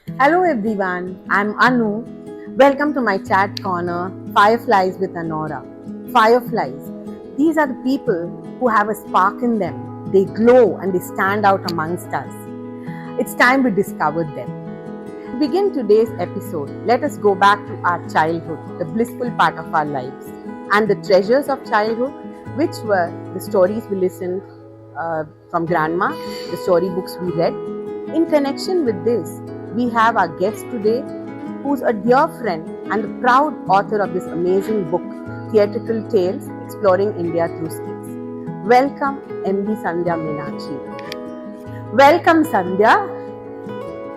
Hello everyone, I'm Anu. Welcome to my chat corner, Fireflies with Anora. Fireflies, these are the people who have a spark in them. They glow and they stand out amongst us. It's time we discovered them. To begin today's episode, let us go back to our childhood, the blissful part of our lives, and the treasures of childhood, which were the stories we listened from grandma, the storybooks we read. In connection with this, we have our guest today, who's a dear friend and the proud author of this amazing book, Theatrical Tales Exploring India Through Skits. Welcome, MD Sandhya Meenakshi. Welcome, Sandhya.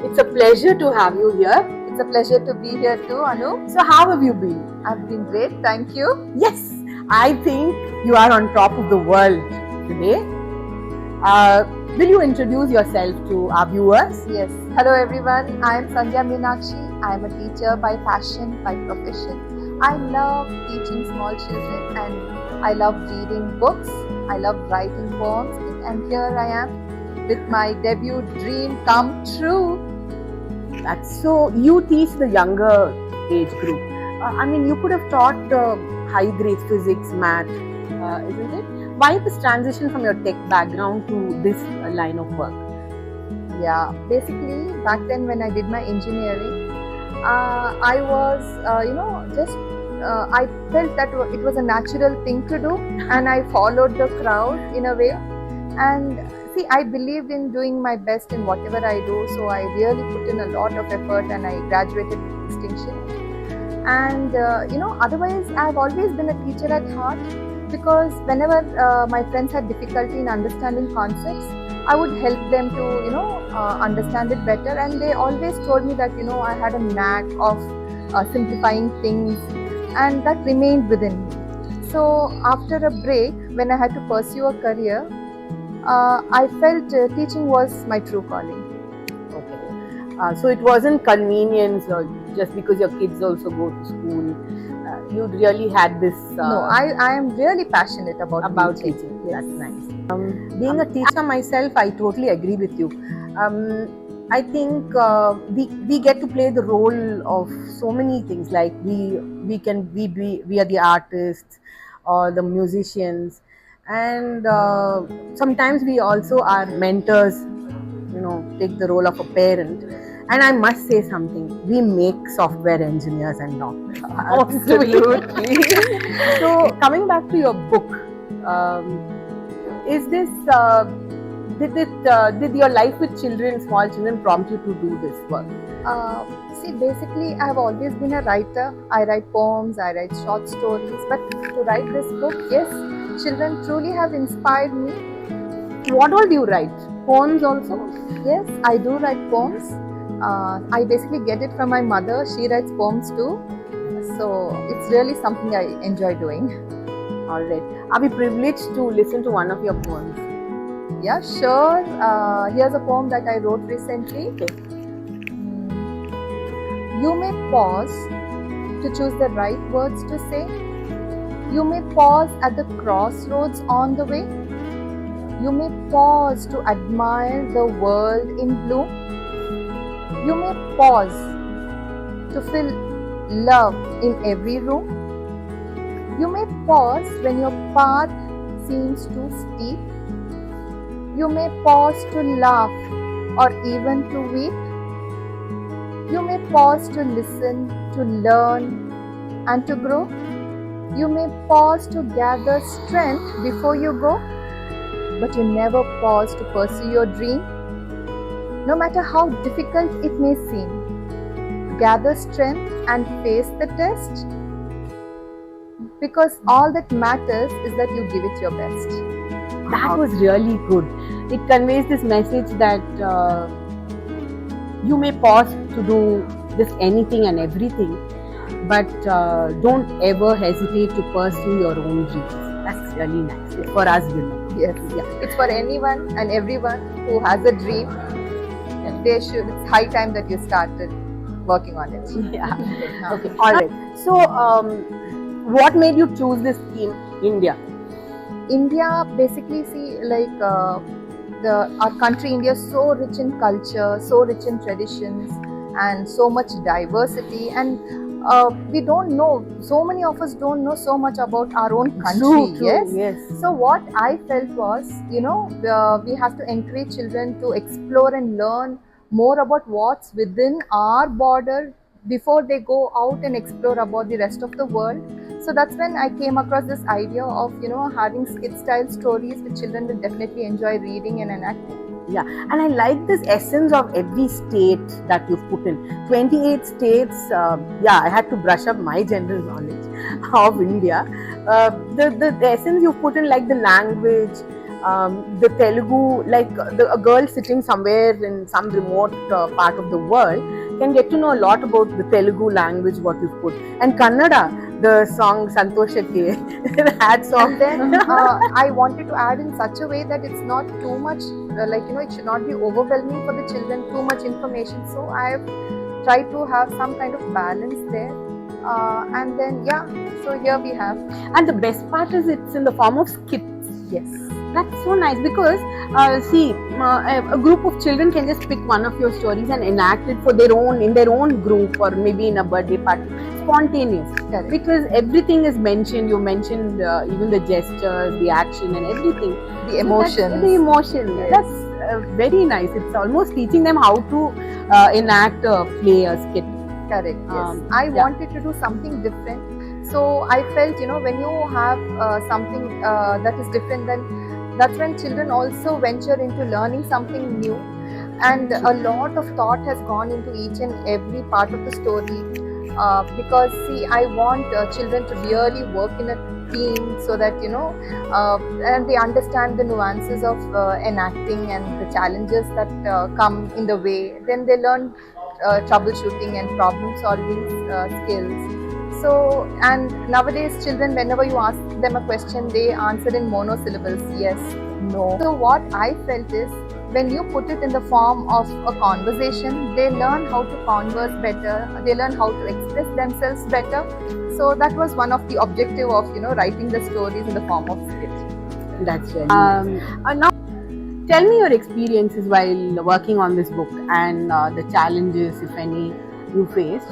It's a pleasure to have you here. It's a pleasure to be here too, Anu. So, how have you been? I've been great, thank you. Yes, I think you are on top of the world today. Will you introduce yourself to our viewers? Yes. Hello everyone. I am Sandhya Meenakshi. I am a teacher by passion, by profession. I love teaching small children and I love reading books. I love writing poems. And here I am with my debut dream come true. That's so. You teach the younger age group. You could have taught high grades, physics, math, isn't it? Why this transition from your tech background to this line of work? Yeah, basically back then when I did my engineering, I was, I felt that it was a natural thing to do, and I followed the crowd in a way. And see, I believed in doing my best in whatever I do, so I really put in a lot of effort, and I graduated with distinction. And otherwise, I've always been a teacher at heart, because whenever my friends had difficulty in understanding concepts, I would help them to understand it better, and they always told me that I had a knack of simplifying things, and that remained within me. So after a break, when I had to pursue a career, I felt teaching was my true calling. Okay. So it wasn't convenience or just because your kids also go to school. You really had this. No, I am really passionate about teaching. Yes. That's nice. Being a teacher myself, I totally agree with you. I think we get to play the role of so many things. Like we are the artists or the musicians, and sometimes we also are mentors. Take the role of a parent. And I must say something, we make software engineers and doctors. Absolutely. So coming back to your book, is this did your life with children, small children, prompt you to do this work? See, basically, I have always been a writer. I write poems, I write short stories, but to write this book, yes, children truly have inspired me. What all do you write? Poems also? Yes, I do write poems. I basically get it from my mother. She writes poems too. So it's really something I enjoy doing. All right. Are we privileged to listen to one of your poems? Yeah, sure. Here's a poem that I wrote recently. Okay. You may pause to choose the right words to say. You may pause at the crossroads on the way. You may pause to admire the world in bloom. You may pause to feel love in every room. You may pause when your path seems too steep. You may pause to laugh or even to weep. You may pause to listen, to learn and to grow. You may pause to gather strength before you go, but you never pause to pursue your dream. No matter how difficult it may seem, gather strength and face the test, because all that matters is that you give it your best. That was really good. It conveys this message that you may pause to do this anything and everything, but don't ever hesitate to pursue your own dreams. That's really nice. It's for us women. Yes, yeah. It's for anyone and everyone who has a dream. It's high time that you started working on it. Yeah. Okay. All right. So, what made you choose this theme, India? India, basically, see, like our country, India, is so rich in culture, so rich in traditions, and so much diversity, and we don't know, so many of us don't know so much about our own country. Yes. So what I felt was, we have to encourage children to explore and learn more about what's within our border before they go out and explore about the rest of the world. So that's when I came across this idea of, having skit style stories which children will definitely enjoy reading and enacting. Yeah, and I like this essence of every state that you've put in. 28 states. I had to brush up my general knowledge of India. The essence you've put in, like the language, the Telugu, like a girl sitting somewhere in some remote part of the world can get to know a lot about the Telugu language, what you've put. And Kannada, the song Santoshake, hats off. And then I wanted to add in such a way that it's not too much, it should not be overwhelming for the children, too much information. So I've tried to have some kind of balance there. And then, so here we have. And the best part is it's in the form of skits. Yes. That's so nice because, a group of children can just pick one of your stories and enact it in their own group, or maybe in a birthday party. Spontaneous. Correct. Because everything is mentioned. You mentioned even the gestures, the action, and everything. The emotions. The emotion. Yes. That's very nice. It's almost teaching them how to enact a play, a skit. Correct. Yes. I wanted to do something different. So I felt, when you have something that is different, then that's when children also venture into learning something new. And a lot of thought has gone into each and every part of the story. Because, I want children to really work in a team so that, and they understand the nuances of enacting and the challenges that come in the way. Then they learn troubleshooting and problem solving skills. So, and nowadays children, whenever you ask them a question, they answer in monosyllables, yes, no. So what I felt is, when you put it in the form of a conversation, they learn how to converse better, they learn how to express themselves better. So that was one of the objective of, writing the stories in the form of skit. That's right. Now, tell me your experiences while working on this book and the challenges, if any, you faced.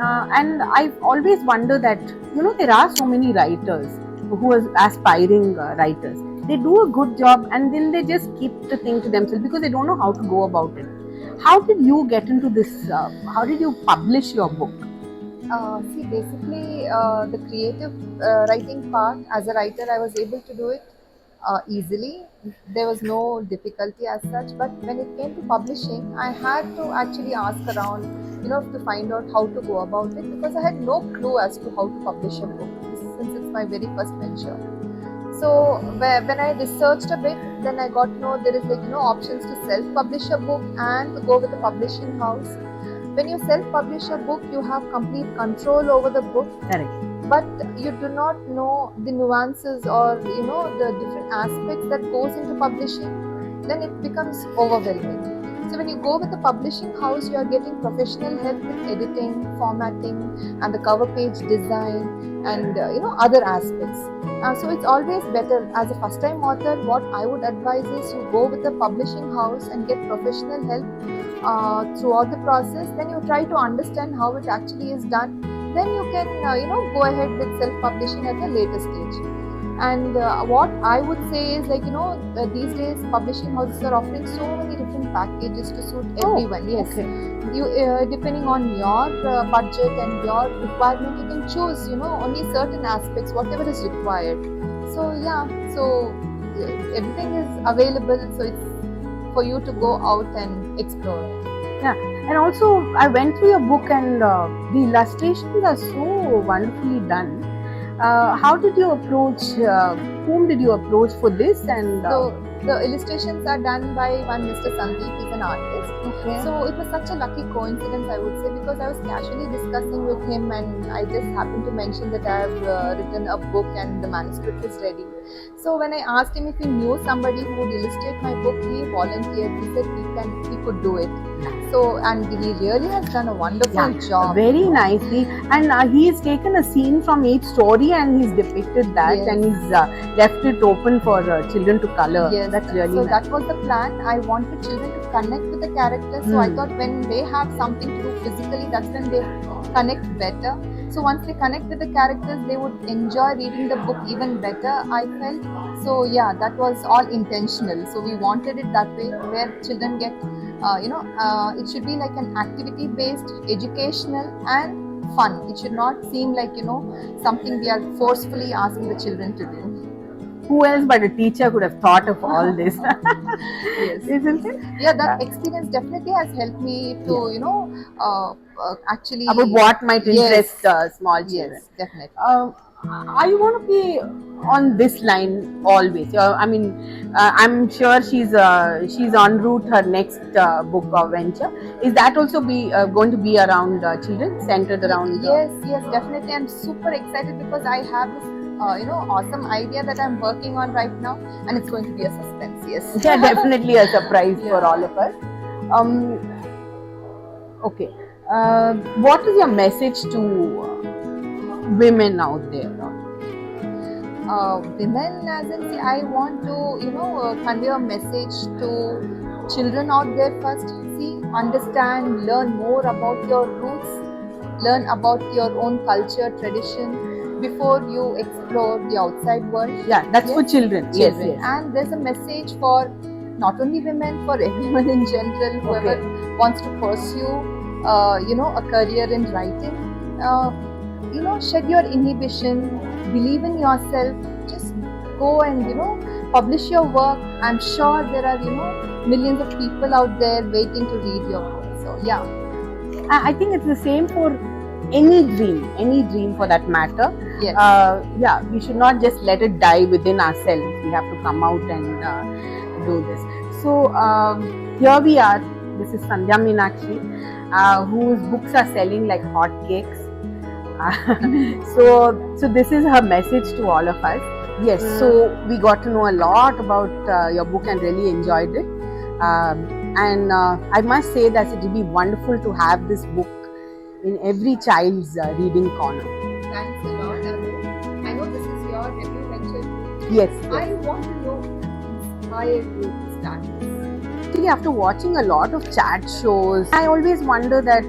And I've always wondered that, there are so many writers who are aspiring writers. They do a good job and then they just keep the thing to themselves because they don't know how to go about it. How did you get into this? How did you publish your book? Basically, the creative writing part, as a writer, I was able to do it easily. There was no difficulty as such. But when it came to publishing, I had to actually ask around, to find out how to go about it, because I had no clue as to how to publish a book, since it's my very first venture. So when I researched a bit, then I got to know there is options to self-publish a book and to go with a publishing house. When you self-publish a book, you have complete control over the book. Correct. But you do not know the nuances or the different aspects that goes into publishing, then it becomes overwhelming. So when you go with the publishing house, you are getting professional help with editing, formatting, and the cover page design, and other aspects. So it's always better, as a first time author, what I would advise is you go with the publishing house and get professional help throughout the process. Then you try to understand how it actually is done. Then you can go ahead with self-publishing at a later stage. And what I would say is, these days publishing houses are offering so many different packages to suit everyone. Yes. Okay. You depending on your budget and your requirement, you can choose only certain aspects, whatever is required. So everything is available, so it's for you to go out and explore. Yeah, and also I went through your book and the illustrations are so wonderfully done. How did you approach, whom did you approach for this? And So the illustrations are done by one Mr. Sandeep, he's an artist. okay. So it was such a lucky coincidence, I would say, because I was casually discussing with him and I just happened to mention that I have written a book and the manuscript is ready. So when I asked him if he knew somebody who would illustrate my book, he volunteered. He said he could do it. So, and he really has done a wonderful job. Very nicely, and he's taken a scene from each story and he's depicted that, Yes. and he's left it open for children to color. Yes, That's really so nice. that was the plan. I wanted children to connect with the characters. So I Hmm. thought when they have something to do physically, that's when they connect better. So once they connect with the characters, they would enjoy reading the book even better, I felt. So yeah, that was all intentional. So we wanted it that way, where children get, it should be like an activity-based, educational and fun. It should not seem like, something we are forcefully asking the children to do. Who else but a teacher could have thought of all this? Yes. Isn't it? Yeah, that experience definitely has helped me to, actually. About what might Yes. interest small children. Yes, definitely. I want to be on this line always. I mean, I'm sure she's en route her next book or venture. Is that also going to be around children, centered around? Yes, definitely. I'm super excited because I have this, awesome idea that I'm working on right now, and it's going to be a suspense. Yes. Yeah, definitely a surprise for Yeah. all of us. Okay, what is your message to women out there? Women, as in, see, I want to, convey a message to children out there first. See, understand, learn more about your roots, learn about your own culture, tradition before you explore the outside world. Yeah, that's for Yes. children. Children. Yes. And there's a message for not only women, for everyone in general, whoever wants to pursue, a career in writing. Shed your inhibition, believe in yourself, just go and, publish your work. I'm sure there are, millions of people out there waiting to read your book. So, yeah. I think it's the same for any dream for that matter. Yes. Yeah, we should not just let it die within ourselves. We have to come out and do this. So here we are. This is Sandhya Meenakshi, whose books are selling like hotcakes. So this is her message to all of us. Yes, so we got to know a lot about your book and really enjoyed it. And I must say that it will be wonderful to have this book in every child's reading corner. Thanks a lot, Anu. I know this is your debut venture. Yes. I want to know what inspired you to start this. Actually, after watching a lot of chat shows, I always wonder that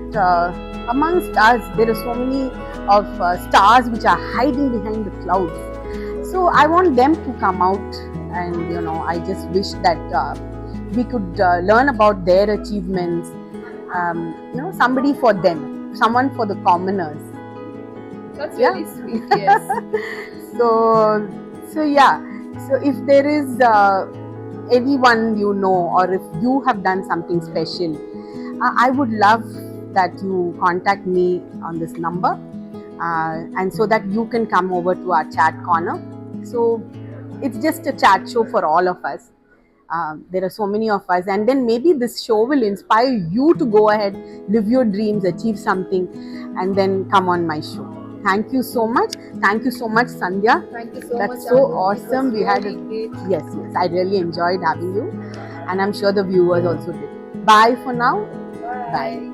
amongst us, there are so many of stars which are hiding behind the clouds. So I want them to come out, and I just wish that we could learn about their achievements. Somebody for them, someone for the commoners. That's Yeah. really sweet, yes. So yeah. So if there is anyone or if you have done something special, I would love that you contact me on this number, and so that you can come over to our chat corner. So it's just a chat show for all of us. There are so many of us, and then maybe this show will inspire you to go ahead, live your dreams, achieve something, and then come on my show. Thank you so much. Thank you so much, Sandhya. Thank you so That's much. so Anu. It awesome. was We had really great. Yes, I really enjoyed having you, and I'm sure the viewers also did. Bye for now. Bye.